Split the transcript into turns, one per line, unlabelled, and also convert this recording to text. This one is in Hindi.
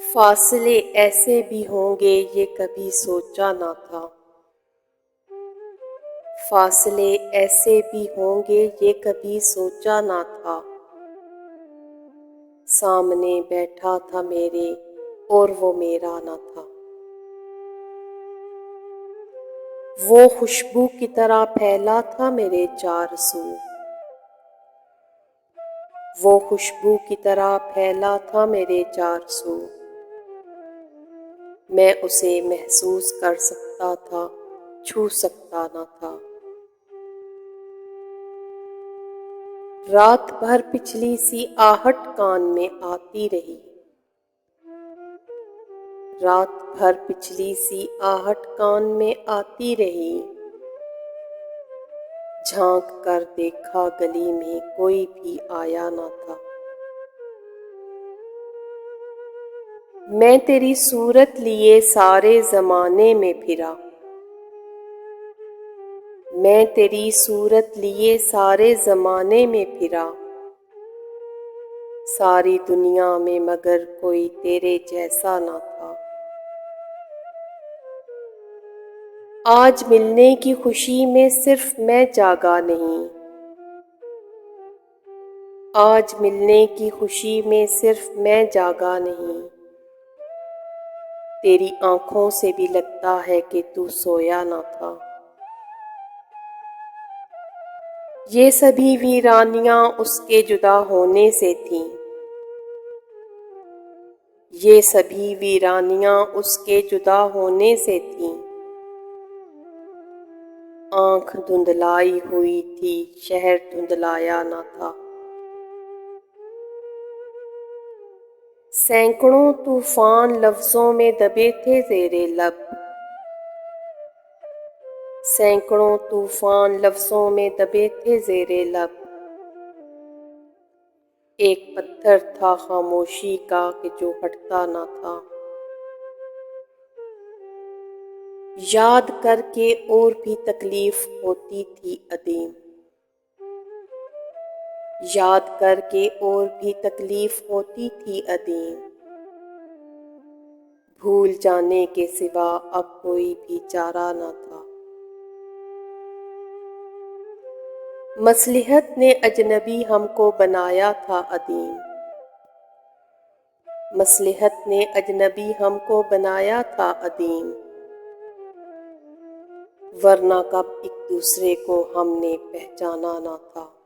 फासले ऐसे भी होंगे ये कभी सोचा ना था। फासले ऐसे भी होंगे ये कभी सोचा ना था। सामने बैठा था मेरे और वो मेरा ना था। वो खुशबू की तरह फैला था मेरे चार सू। वो खुशबू की तरह फैला था मेरे चार सू। मैं उसे महसूस कर सकता था, छू सकता न था। रात भर पिछली सी आहट कान में आती रही। रात भर पिछली सी आहट कान में आती रही। झांक कर देखा गली में कोई भी आया न था। मैं तेरी सूरत लिए सारे जमाने में फिरा। मैं तेरी सूरत लिए सारे जमाने में फिरा। सारी दुनिया में मगर कोई तेरे जैसा ना था। आज मिलने की खुशी में सिर्फ मैं जागा नहीं। आज मिलने की खुशी में सिर्फ मैं जागा नहीं। तेरी आंखों से भी लगता है कि तू सोया ना था। ये सभी वीरानियां उसके जुदा होने से थीं। ये सभी वीरानियां उसके जुदा होने से थीं। आंख धुंधलाई हुई थी, शहर धुंधलाया ना था। सैकड़ों तूफान लफ्जों में दबे थे ज़ेरे लब। सैकड़ों तूफान लफ्जों में दबे थे ज़ेरे लब। एक पत्थर था खामोशी का कि जो हटता ना था। याद करके और भी तकलीफ होती थी अदीम। याद करके और भी तकलीफ होती थी अदीम। भूल जाने के सिवा अब कोई भी चारा न था। मसलिहत ने अजनबी हमको बनाया था अदीम। मसलिहत ने अजनबी हमको बनाया था अदीम। वरना कब एक दूसरे को हमने पहचाना ना था।